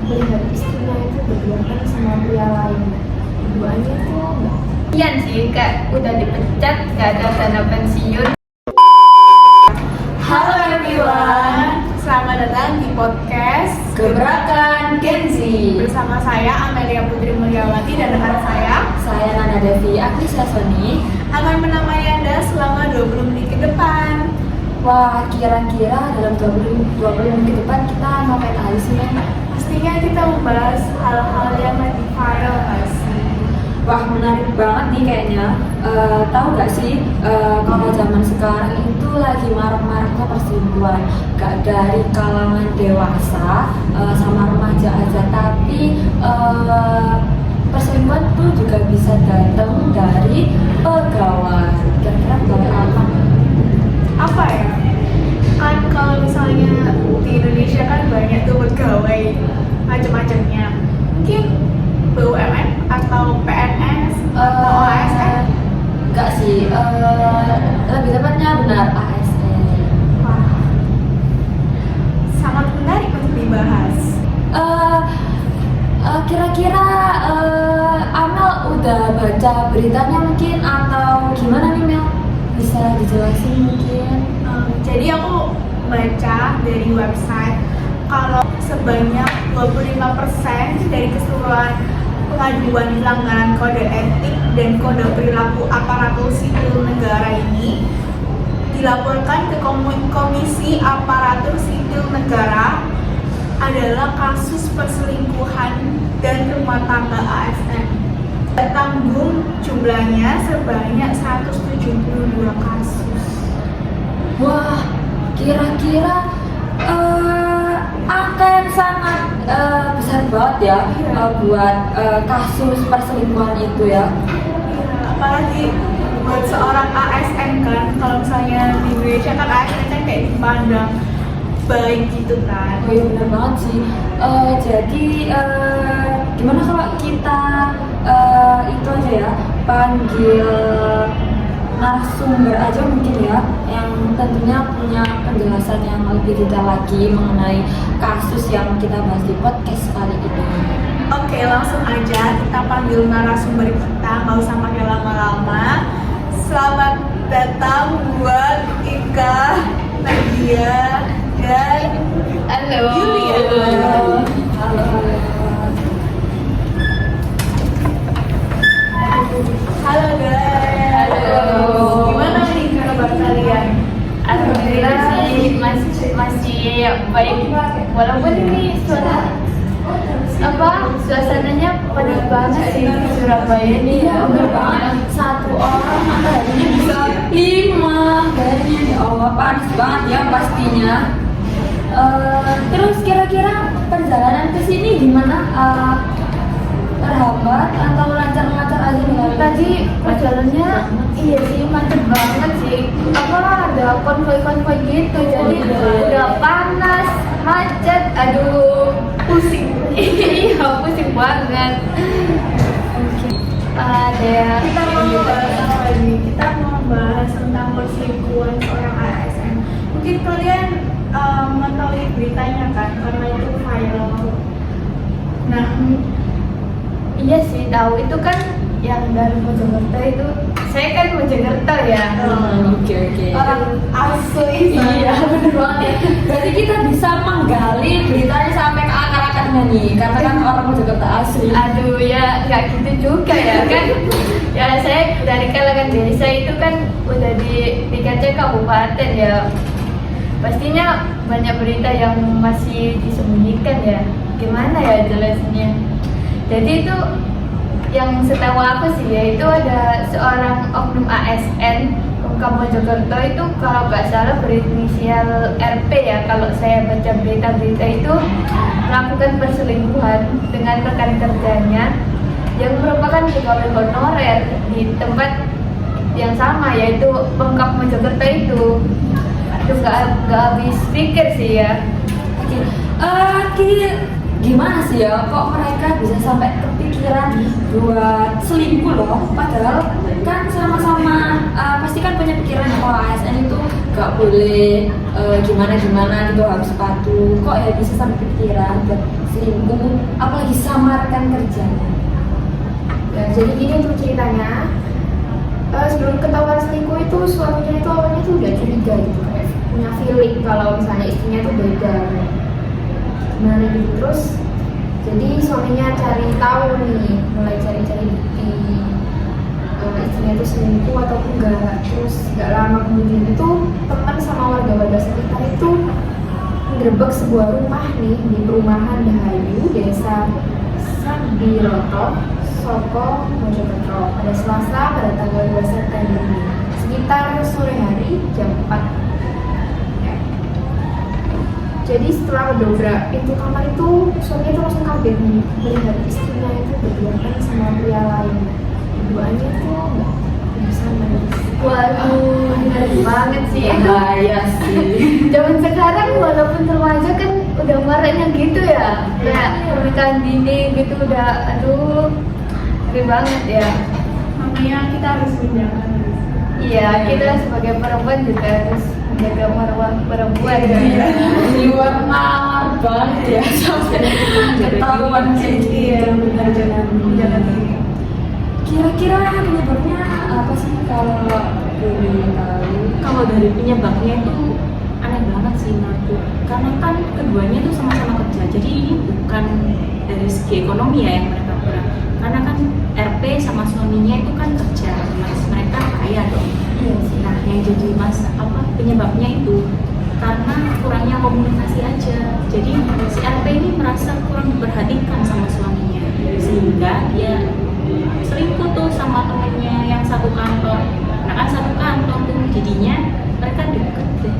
melihat istrinya itu berduaan sama pria lain. Duanya itu Iya sih, Kak, udah dipecat, gak ada dana pensiun. Halo everyone, selamat datang di podcast Gebrakan Genzi. bersama saya Amelia Putri Mulyawati dan rekan saya Nana Devi Agnesya Soni. akan menemani Anda selama 20 menit ke depan. Wah, kira-kira dalam 20 menit ke depan kita ngapain aja sih, Nen? Pastinya kita membahas hal-hal yang lagi viral nggak sih? Wah, menarik banget nih kayaknya. Tahu gak sih, kalau zaman sekarang itu lagi marak-maraknya perselingkuhan. Gak dari kalangan dewasa sama remaja aja, tapi perselingkuhan tuh juga bisa datang dari pegawai. Kira-kira pegawai apa? Apa ya? Kan kalau misalnya di Indonesia kan banyak tuh pegawai macam-macamnya. Mungkin BUMN atau PNS atau ASN. Enggak sih, lebih tepatnya benar ASN. Wah, sangat menarik untuk dibahas. Kira-kira Amel udah baca beritanya mungkin atau gimana nih Mel? Bisa dijelasin mungkin? Jadi aku baca dari website kalau sebanyak 25% dari keseluruhan pengaduan pelanggaran kode etik dan kode perilaku aparatur sipil negara ini dilaporkan ke Komisi Aparatur Sipil Negara adalah kasus perselingkuhan dan rumah tangga ASN. Tanggung jumlahnya sebanyak 172 kasus. Wah, kira-kira angka yang sangat besar banget ya buat kasus perselingkuhan itu ya. Apalagi buat seorang ASN kan, kalau misalnya di Indonesia kan ASN kan kayak dipandang baik gitu kan. Oh iya benar banget sih. Jadi gimana kalau kita itu aja ya, panggil narasumber aja mungkin ya, yang tentunya punya penjelasan yang lebih detail lagi mengenai kasus yang kita bahas di podcast kali ini. Oke, langsung aja kita panggil narasumber kita, nggak usah pakai lama-lama. Selamat datang buat Ika, Nadia, dan Halo. Julia. Halo. Halo guys. Halo. Gimana nih kabar kalian? Alhamdulillah sih masih baik, walaupun ini suasananya panas banget sih di Surabaya ini. Iya bener banget, satu orang harinya bisa 5 bayarnya, ya Allah panas banget ya pastinya. Terus kira-kira perjalanan ke sini gimana? Terhambat atau lancar-lancar aja nih? Tadi perjalanannya iya sih macet banget sih. Ada konvoi-konvoi gitu, jadi udah panas, macet, aduh pusing. Iya pusing banget. Oke. Kita mau bahas apa lagi? Kita mau bahas tentang perselingkuhan seorang ASN. Mungkin kalian mengetahui beritanya kan, karena itu viral. Nah, Iya sih tahu, itu kan yang dari Mojokerto itu. Saya kan Mojokerto ya. Oke. orang asli. Iya bener banget ya. Berarti kita bisa menggali beritanya sampai ke akar-akarnya nih, karena kan orang Mojokerto asli. Aduh ya nggak gitu juga ya kan. Ya saya dari kalangan desa itu kan udah di tingkatnya kabupaten ya. Pastinya banyak berita yang masih disembunyikan ya. Gimana ya jelasnya? Jadi itu yang setahu aku sih ya, itu ada seorang oknum ASN Pemkab Mojokerto itu kalau nggak salah berinisial RP ya, kalau saya baca berita-berita itu melakukan perselingkuhan dengan rekan kerjanya yang merupakan pegawai honorer di tempat yang sama, yaitu Pemkab Mojokerto itu. Itu nggak habis pikir sih ya. Oke. Gimana sih ya, kok mereka bisa sampai kepikiran kepikiran buat selingkuh loh. Padahal kan sama-sama pasti kan punya pikiran kalau ASN itu gak boleh gimana-gimana gitu, harus patuh. Kok ya bisa sampai pikiran buat selingkuh, apalagi samarkan kerjanya. Ya, jadi gini tuh ceritanya. Sebelum ketahuan selingkuh itu suaminya itu awalnya tuh udah curiga gitu, kayak punya feeling kalau misalnya istrinya tuh beda gimana gitu. Terus jadi suaminya cari tahu nih, mulai cari-cari bukti istrinya itu selingkuh atau enggak. Terus gak lama kemudian itu teman sama warga-warga sekitar itu menggerebek sebuah rumah nih di perumahan Dahayu, desa Sambiroto, Soko, Mojokerto pada Selasa pada tanggal 2 September ini, sekitar sore hari jam 4. Ya. Jadi setelah mendobrak pintu kamar itu, suaminya itu langsung kaget nih melihat istrinya itu berduaan sama pria lain. Keduanya itu nggak bisa menangis. Waduh, benar banget sih itu. Bahaya sih. Zaman sekarang walaupun remaja kan udah maraknya gitu ya, kayak pernikahan dini gitu udah, aduh, ngeri banget ya. Makanya kita harus menjaga. Iya, kita sebagai perempuan juga harus menjaga marwah perempuan. Iya. Di luar nalar banget ya sampai ketahuan kayak gitu. Iya, benar-benar menjaga diri. Kira-kira penyebabnya apa sih kalau boleh tahu? Kalau dari penyebabnya itu aneh banget sih menurutku, karena kan keduanya itu sama-sama kerja, jadi ini bukan dari segi ekonomi ya yang mereka kurang, karena kan RP sama suaminya itu kan kerja, mas mereka kaya dong. Iya sih. Nah yang jadi penyebabnya itu karena kurangnya komunikasi aja, jadi si RP ini merasa kurang diperhatikan sama suaminya, sehingga dia selingkuh tuh sama temennya yang satu kantor. Nah kan satu kantor tuh jadinya mereka deket deh.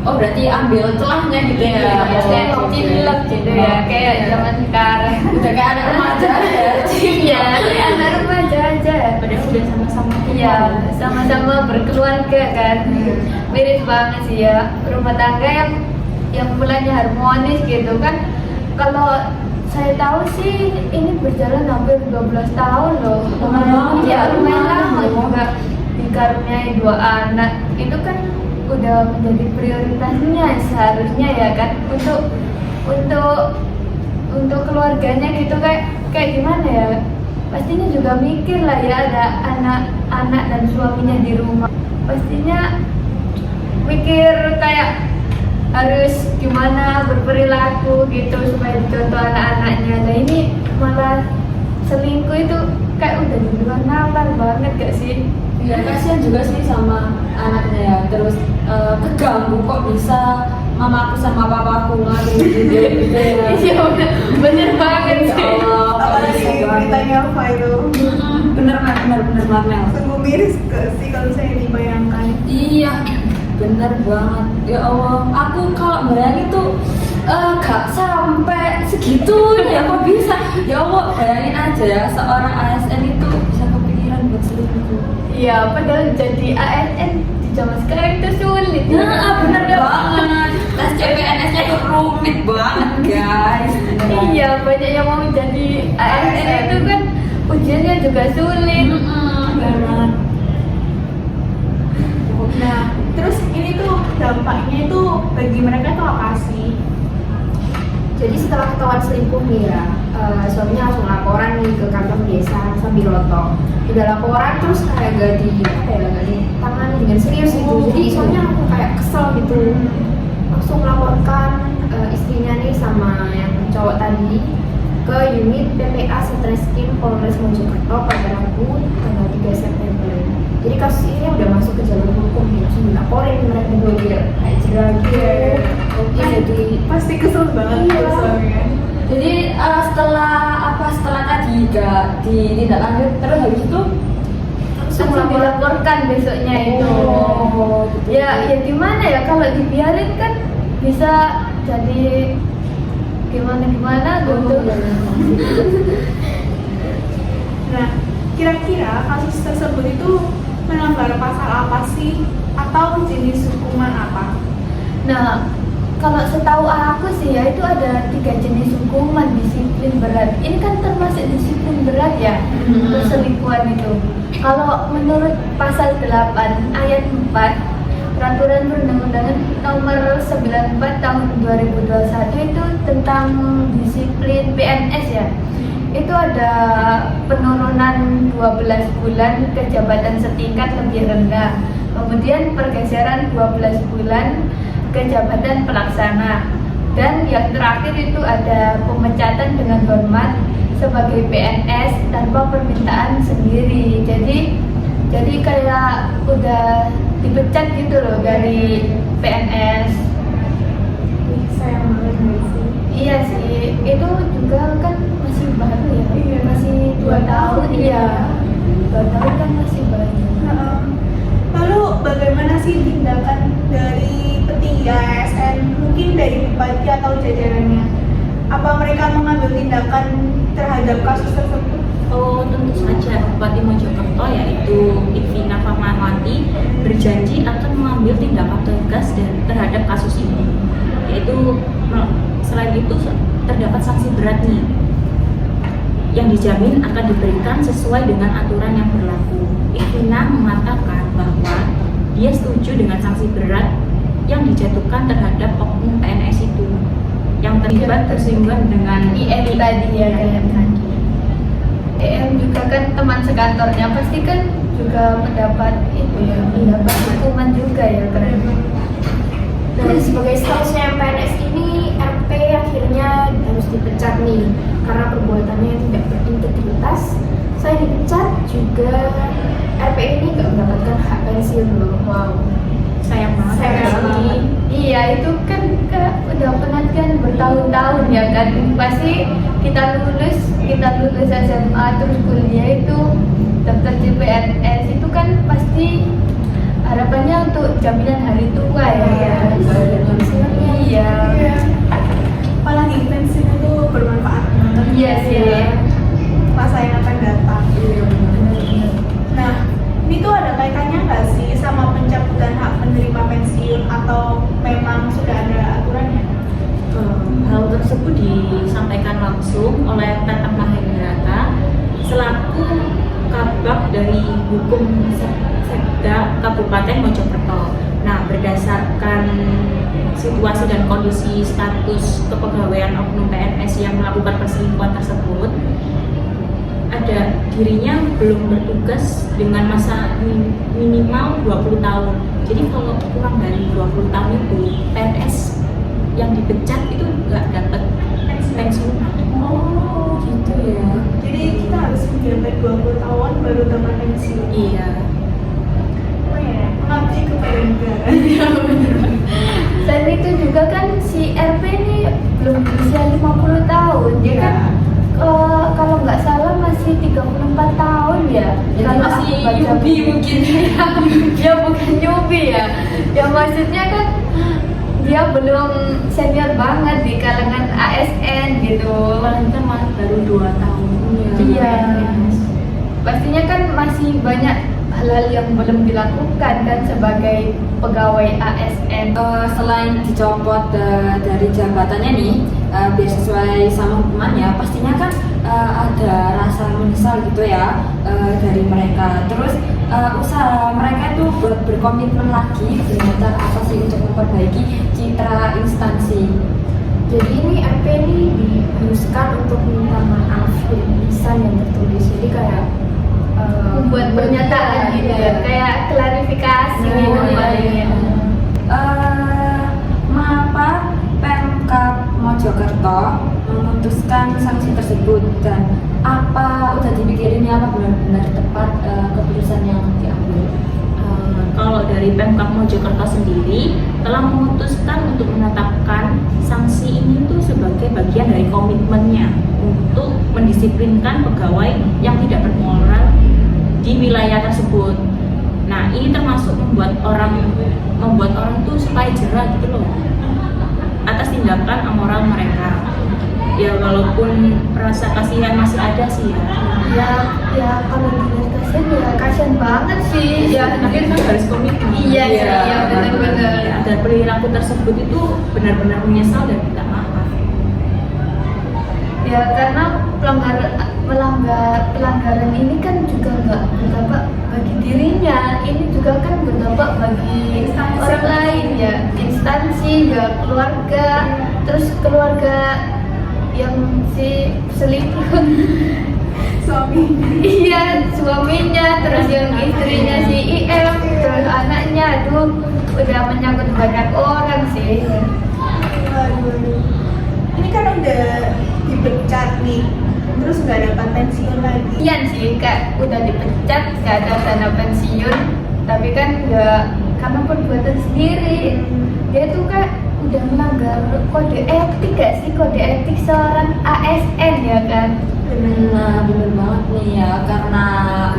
Oh berarti ambil celahnya gitu ya? Iya, kayak cilek gitu ya, kayak zaman sekarang. Udah kayak anak remaja ya? Iya, kayak anak remaja aja. Padahal udah sama-sama Iya, sama-sama berkeluarga kan. Mirip banget sih ya, rumah tangga yang mulanya harmonis gitu kan. Kalau saya tahu sih ini berjalan hampir 12 tahun loh. Lumayan Ya, lama. lumayan lama juga. Dikaruniai 2 anak. Itu kan udah menjadi prioritasnya seharusnya ya kan, untuk keluarganya gitu, kayak gimana ya, pastinya juga mikir lah ya, ada anak dan suaminya di rumah, pastinya mikir kayak harus gimana berperilaku gitu supaya dicontoh anak-anaknya. Nah ini malah selingkuh itu kayak udah di luar nalar banget gak sih? Iya, kasihan juga sih sama anaknya ya. Terus keganggu kok bisa mamaku sama papaku lagi gitu ya. Iya bener banget Ya sih. Allah, Apalagi beritanya viral. bener banget Mel. Sungguh miris sih kalau saya dibayangkan. Iya, bener banget. Ya Allah, aku kalau bayangin tuh gak sampai segitunya kok bisa. Ya Allah, bayangin aja ya, seorang ASN itu bisa kepikiran buat selingkuh. Iya, padahal jadi ASN di zaman sekarang itu sulit. Nah, bener banget. Tes CPNS-nya tuh rumit banget, guys. Iya, banyak yang mau jadi ASN itu kan ujiannya juga sulit. Bener banget. Nah, terus ini tuh dampaknya itu bagi mereka tuh apa sih? Jadi setelah ketahuan selingkuh nih ya, suaminya langsung laporan nih ke kantor desa Sambiroto. Udah laporan terus kayak gak ditangani dengan serius gitu. Jadi suaminya langsung kayak kesel gitu, langsung melaporkan istrinya nih sama yang cowok tadi ke unit PPA Satreskrim Polres Mojokerto pada Rabu tanggal 3 September. Jadi kasus ini udah masuk ke jalur hukum, langsung dilaporin mereka berdua biar kayak jerah gitu. Oke, jadi Pasti kesel banget Iya. tuh suaminya. Jadi setelah tadi gak ditindaklanjut terus habis itu Langsung dilaporkan besoknya itu. Oh, gitu. Ya gimana ya, kalau dibiarin kan bisa jadi gimana gitu. Nah, kira-kira kasus tersebut itu melanggar pasal apa sih? Atau jenis hukuman apa? Nah, Kalau setahu aku sih ya itu ada 3 jenis hukuman disiplin berat. Ini kan termasuk disiplin berat ya, perselingkuhan itu. Kalau menurut pasal 8 ayat 4 Peraturan Perundang-undangan nomor 94 tahun 2021 itu tentang disiplin PNS ya. Itu ada penurunan 12 bulan ke jabatan setingkat lebih rendah. Kemudian pergeseran 12 bulan ke jabatan pelaksana. Dan yang terakhir itu ada pemecatan dengan hormat sebagai PNS tanpa permintaan sendiri. Jadi kayak udah dipecat gitu loh dari PNS. Sayang banget nggak sih? Iya sih, itu juga kan masih baru ya, Iya. masih 2 tahun. Iya, 2 tahun kan masih baru. Lalu bagaimana sih tindakan dari petinggi ASN, mungkin dari bupati atau jajarannya? Apa mereka mengambil tindakan terhadap kasus tersebut? Oh, tentu saja Bupati Mojokerto yaitu Itvina Fatmawati berjanji akan mengambil tindakan tegas terhadap kasus ini. Yaitu selain itu terdapat sanksi berat nih yang dijamin akan diberikan sesuai dengan aturan yang berlaku. Itvina mengatakan bahwa dia setuju dengan sanksi berat yang dijatuhkan terhadap oknum PNS itu yang terlibat tersinggung dengan IM tadi ya, kayak tadi. EM juga kan teman sekantornya pasti kan juga mendapat itu ya, mendapat hukuman juga ya kan. Dan sebagai statusnya PNS ini, RP akhirnya harus dipecat nih karena perbuatannya yang tidak berintegritas. Saya dipecat juga, RP ini nggak mendapatkan hak pensiun loh. Wow, sayang banget. Sayang banget. Iya itu kan udah penantian bertahun-tahun ya kan. Pasti kita lulus SMA terus kuliah itu daftar CPNS itu kan pasti harapannya untuk jaminan hari tua ya. Iya. Iya. Apalagi pensiun itu bermanfaat banget. Iya sih. Masa yang akan datang. Nah, ini tuh ada kaitannya nggak sih sama pencabutan hak penerima pensiun atau memang sudah ada aturannya? Hal tersebut disampaikan langsung oleh Tatang Mahendrata selaku Kabag dari Hukum Sekda Kabupaten Mojokerto. Nah, berdasarkan situasi dan kondisi status kepegawaian oknum PNS yang melakukan perselingkuhan tersebut, ada dirinya belum bertugas dengan masa minimal 20 tahun. Jadi kalau kurang dari 20 tahun itu PNS yang dipecat itu nggak dapat pensiunan. Oh, Gitu ya. jadi kita harus menjabat 20 tahun baru dapat pensiun. Iya. Oh ya, mengabdi kepada negara. Dan itu juga kan si RP ini belum berusia 50 tahun. Dia kan kalau nggak salah masih 34 tahun ya. Jadi Kalau masih aku baca newbie mungkin. Ya bukan newbie ya. Ya maksudnya kan dia belum senior banget di kalangan ASN gitu. Paling kan baru 2 tahun. Iya. Pastinya kan masih banyak hal-hal yang belum dilakukan kan sebagai pegawai ASN. Selain dicopot dari jabatannya nih, biar sesuai sama hukumannya, pastinya kan ada rasa menyesal gitu ya dari mereka. Terus usaha mereka itu buat berkomitmen lagi dengan cara apa sih untuk memperbaiki citra instansi. jadi ini RP ini diharuskan untuk minta maaf dan lisan yang tertulis. Jadi kayak Membuat pernyataan gitu ya, kayak klarifikasi Nah, gitu iya, palingnya. Mengapa Pemkab Mojokerto memutuskan sanksi tersebut dan apa udah dipikirinnya apa benar-benar tepat keputusan yang diambil? Kalau dari Pemkab Mojokerto sendiri telah memutuskan untuk menetapkan sanksi ini tuh sebagai bagian dari komitmennya untuk mendisiplinkan pegawai yang tidak bermoral di wilayah tersebut. Nah, ini termasuk membuat orang tuh supaya jerah gitu loh atas tindakan amoral mereka. ya walaupun rasa kasihan masih ada sih ya. Ya kalau dilihat kasihan ya kasihan banget sih ya. Tapi kan harus komitmen. Iya sih, iya benar-benar. Ya, dan perilaku tersebut itu benar-benar menyesal dan minta maaf. Ya karena pelanggaran ini kan juga nggak berdampak bagi dirinya, ini juga kan berdampak bagi orang lain ya, instansi ya, keluarga, terus keluarga yang si selingkuh Suami. iya suaminya, terus yang istrinya si IM, terus anaknya, aduh udah menyangkut banyak orang sih. Aduh. Ini kan udah dipecat nih, terus nggak dapat pensiun lagi. Iya sih kak, udah dipecat, nggak ada dana pensiun, tapi kan nggak karena perbuatan sendiri. Dia tuh kak udah melanggar kode etik gak sih, kode etik seorang ASN ya kan. Nah, bener banget nih ya, karena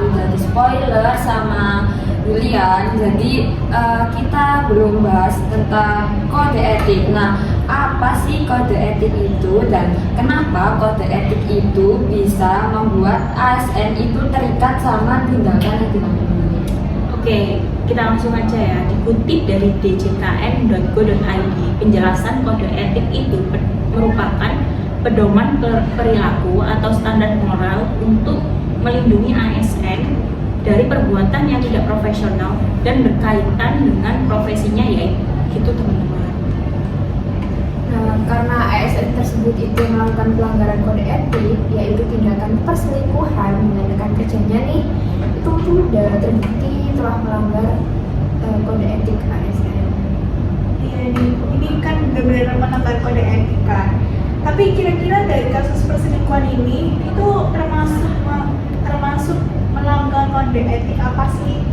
udah di spoiler sama Julian, jadi kita belum bahas tentang kode etik. Nah, apa sih kode etik itu dan kenapa kode etik itu bisa membuat ASN itu terikat sama tindakan yang dilakukan? Oke, kita langsung aja ya. Dikutip dari djkn.go.id, penjelasan kode etik itu merupakan pedoman perilaku atau standar moral untuk melindungi ASN dari perbuatan yang tidak profesional dan berkaitan dengan profesinya, yaitu teman-teman. Nah, karena ASN tersebut itu melakukan pelanggaran kode etik, yaitu tindakan perselingkuhan dengan rekan kerjanya nih, itu sudah terbukti telah melanggar kode etik ASN. Iya nih, ini kan benar-benar melanggar kode etik kan. Tapi kira-kira dari kasus perselingkuhan ini itu termasuk melanggar kode etik apa sih?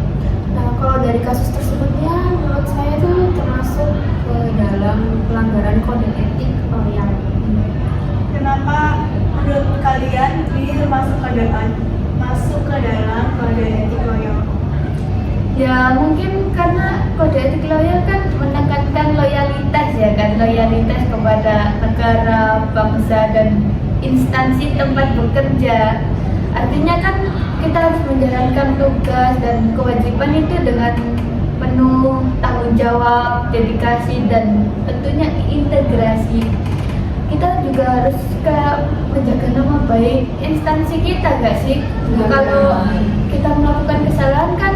Nah, kalau dari kasus tersebut ya, menurut saya itu termasuk ke dalam pelanggaran kode etik loyal. Kenapa menurut kalian ini masuk ke dalam kode etik loyal? Ya mungkin karena kode etik loyal kan menekankan loyalitas ya kan, loyalitas kepada negara, bangsa dan instansi tempat bekerja. Artinya kan kita harus menjalankan tugas dan kewajiban itu dengan penuh tanggung jawab, dedikasi dan tentunya integrasi. Kita juga harus menjaga nama baik instansi kita gak sih? Kalau kita melakukan kesalahan kan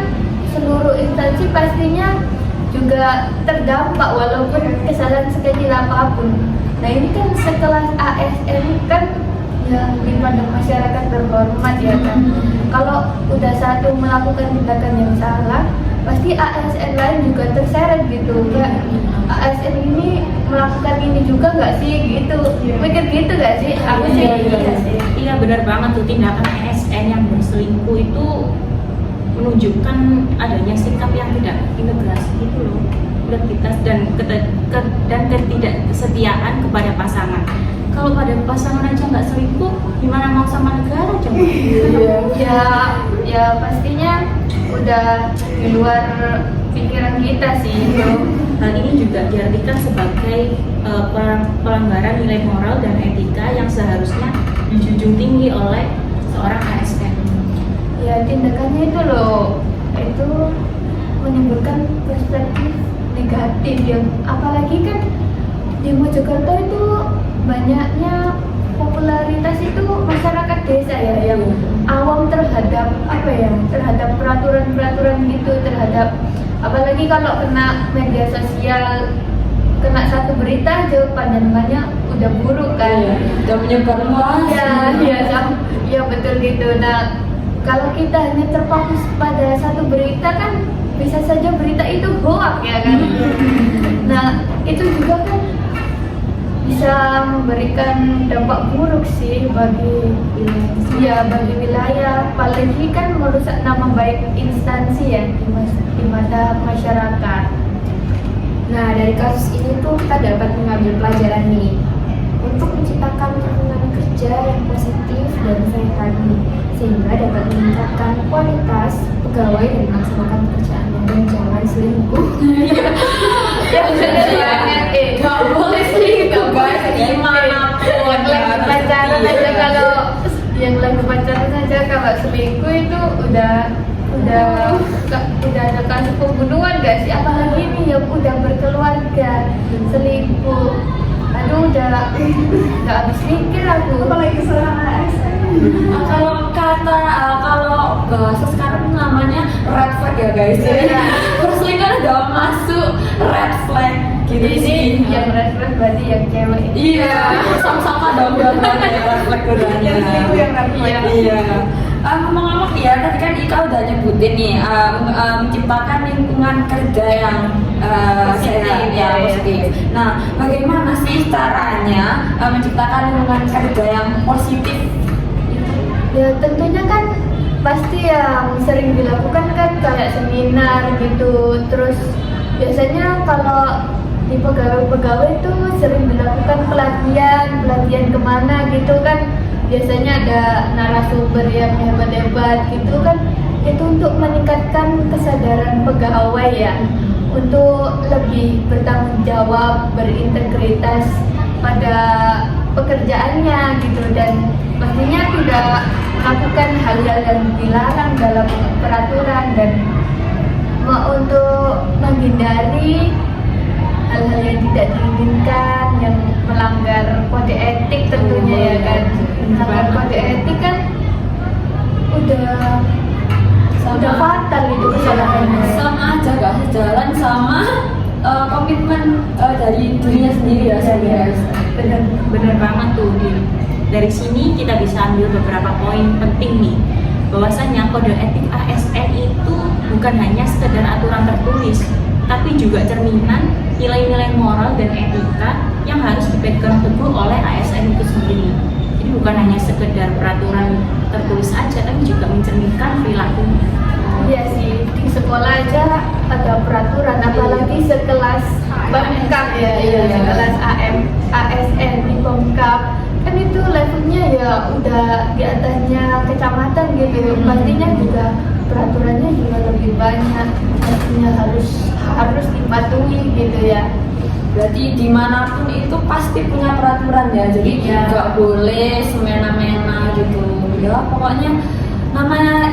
seluruh instansi pastinya juga terdampak walaupun kesalahan sekecil apapun. Nah ini kan sekelas ASN kan yang dipandang masyarakat berhormat ya kan. Kalau udah satu melakukan tindakan yang salah, pasti ASN lain juga terseret gitu ya. ASN ini melakukan ini juga nggak sih gitu, mikir gitu nggak sih? Aku sih iya sih. Iya benar banget tuh, tindakan ASN yang berselingkuh itu menunjukkan adanya sikap yang tidak integrasi gitu loh, integritas dan ketidaksetiaan kepada pasangan. Kalau pada pasangan aja nggak selingkuh, gimana mau sama negara coba? Ya pastinya udah di luar pikiran kita sih. Hal ini juga diartikan sebagai pelanggaran nilai moral dan etika yang seharusnya dijunjung tinggi oleh seorang ASN. Ya tindakannya itu loh, itu menimbulkan perspektif negatif yang apalagi kan di Mojokerto itu banyaknya popularitas itu masyarakat desa ya yang awam terhadap terhadap peraturan gitu, terhadap apalagi kalau kena media sosial, kena satu berita aja pandangannya udah buruk kan, udah menyebar luas. Ya betul gitu. Nah kalau kita hanya terfokus pada satu berita kan bisa saja berita itu hoax ya kan. Nah itu juga kan bisa memberikan dampak buruk sih bagi wilayah, apalagi kan merusak nama baik instansi ya di mata masyarakat. Nah, dari kasus ini tuh kita dapat mengambil pelajaran nih untuk menciptakan lingkungan kerja yang positif dan sehat nih, sehingga dapat meningkatkan kualitas pegawai dan melaksanakan pekerjaannya dan jangan selingkuh. Ya benar banget. Gak boleh selingkuh guys, dimanapun. kalau selingkuh itu udah ada kasus pembunuhan gak sih, apalagi nih yang udah berkeluarga selingkuh. Aduh, udah nggak habis mikir aku. Apalagi seorang ASN. Kalau bahasa sekarang namanya red flag ya guys. Perselingkuhan udah masuk red flag gitu Ini sih. yang red flag berarti yang cewek. Iya, sama-sama dong gambarnya red flag udah. Yang selingkuh yang red flag. Iya. Ngomong-ngomong ya, tadi kan Ika udah nyebutin nih menciptakan lingkungan kerja yang sehat, ya, positif. Nah, bagaimana sih caranya menciptakan lingkungan kerja yang positif? Ya tentunya kan pasti yang sering dilakukan kan kayak seminar gitu. Terus biasanya kalau di pegawai-pegawai itu sering dilakukan pelatihan kemana gitu kan. Biasanya ada narasumber yang hebat-hebat gitu kan. Itu untuk meningkatkan kesadaran pegawai ya, untuk lebih bertanggung jawab, berintegritas pada pekerjaannya gitu, dan pastinya tidak melakukan hal-hal yang dilarang dalam peraturan, dan untuk menghindari hal-hal yang tidak diinginkan, yang melanggar kode etik tentunya ya kan. Melanggar kode etik kan udah fatal itu kesalahannya. Sama aja gak sejalan sama komitmen dari dirinya sendiri ya guys. Bener banget tuh dari sini kita bisa ambil beberapa poin penting nih, bahwasanya kode etik ASN itu bukan hanya sekedar aturan tertulis, tapi juga cerminan nilai-nilai moral dan etika yang harus dipegang teguh oleh ASN itu sendiri. Jadi bukan hanya sekedar peraturan tertulis aja, tapi juga mencerminkan perilakunya. Iya sih, di sekolah aja ada peraturan, apalagi sekelas Bangkap ya, sekelas ASN di Bangkap kan itu levelnya ya udah di atasnya kecamatan gitu. Pastinya juga peraturannya juga lebih banyak, pastinya harus dipatuhi gitu ya. Berarti dimanapun itu pasti punya peraturan ya, jadi nggak boleh semena-mena gitu ya. Pokoknya namanya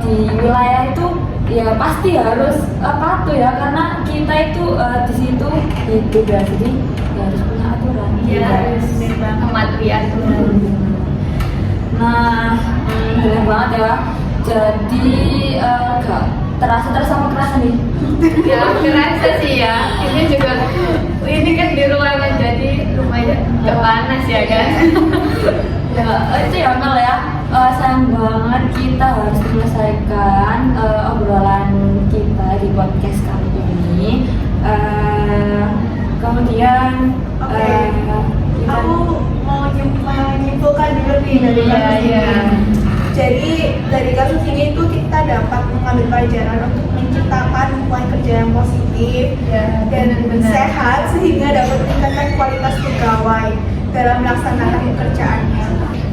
di wilayah itu ya pasti harus patuh ya, karena kita itu di situ hidup ya, jadi ya harus punya aturan. Iya, harus mematuhi aturan. Nah, benar banget ya. Jadi gak terasa kerasa nih. Ya kerasa sih ya. Ini kan di ruangan jadi lumayan gak panas ya kan. Ya itu ya Mel ya. Sayang banget kita harus menyelesaikan obrolan kita di podcast kali ini. Kemudian Aku mau menyimpulkan dulu nih dari kasus ini. Jadi dari kasus ini tuh kita dapat mengambil pelajaran untuk menciptakan lingkungan kerja yang positif dan sehat, sehingga dapat meningkatkan kualitas pegawai dalam melaksanakan pekerjaannya.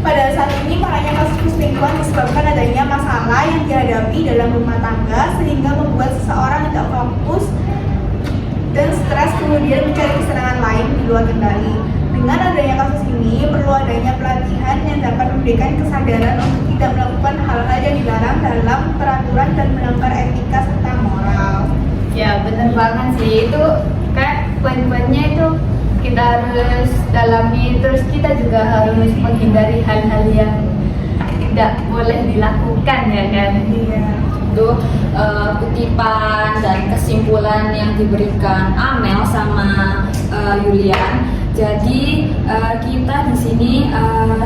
Pada saat ini maraknya kasus perselingkuhan disebabkan adanya masalah yang dihadapi dalam rumah tangga, sehingga membuat seseorang tidak fokus dan stres, kemudian mencari kesenangan lain di luar kendali. Dengan adanya kasus ini, perlu adanya pelatihan yang dapat memberikan kesadaran untuk tidak melakukan hal-hal yang dilarang dalam peraturan dan melanggar etika serta moral. Ya bener banget sih, itu kayak poin-poinnya itu kita harus dalami, terus kita juga harus menghindari hal-hal yang tidak boleh dilakukan ya kan. Iya. Itu kutipan dan kesimpulan yang diberikan Amel sama Yulian. Jadi kita di sini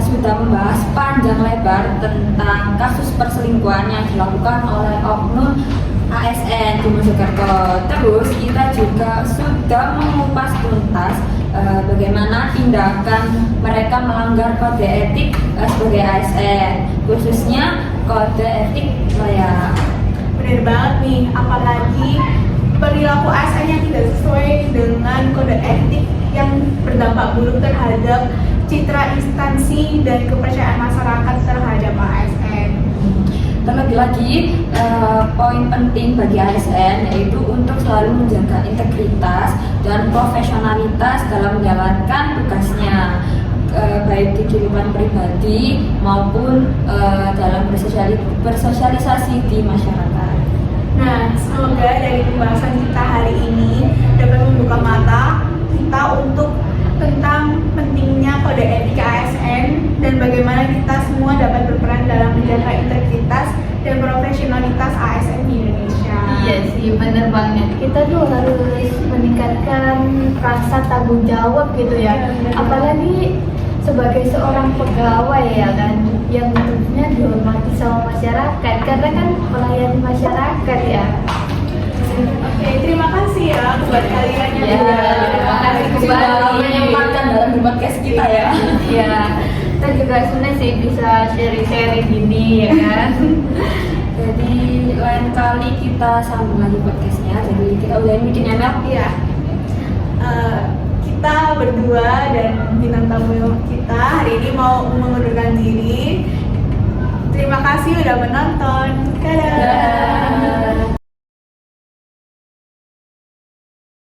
sudah membahas panjang lebar tentang kasus perselingkuhan yang dilakukan oleh oknum ASN di Mojokerto. Terus kita juga sudah mengupas tuntas bagaimana tindakan mereka melanggar kode etik sebagai ASN, khususnya kode etik layak. Bener banget nih, apalagi perilaku ASN yang tidak sesuai dengan kode etik yang berdampak buruk terhadap citra instansi dan kepercayaan masyarakat terhadap ASN. Terlebih lagi, poin penting bagi ASN yaitu untuk selalu menjaga integritas dan profesionalitas dalam menjalankan tugasnya. baik di kehidupan pribadi maupun dalam bersosialisasi di masyarakat. Nah, semoga dari pembahasan kita hari ini dapat membuka mata kita untuk tentang pentingnya kode etik ASN dan bagaimana kita semua dapat berperan dalam menjaga integritas dan profesionalitas ASN di Indonesia. Iya sih, bener banget. Kita tuh harus meningkatkan rasa tanggung jawab gitu ya. Apalagi sebagai seorang pegawai ya kan, yang tentunya dihormati sama masyarakat karena kan melayani masyarakat ya. Oke, terima kasih ya buat kalian yang Ya, udah terima kasih Sudah kembali. menyempatkan dalam podcast kita ya. Iya, kita juga sebenarnya sih bisa sharing-sharing gini ya kan. Jadi lain kali kita sambung lagi podcastnya. Jadi kita udah bikin Mel. Iya. Kita berdua dan bintang tamu kita hari ini mau mengundurkan diri. Terima kasih udah menonton. Dadah.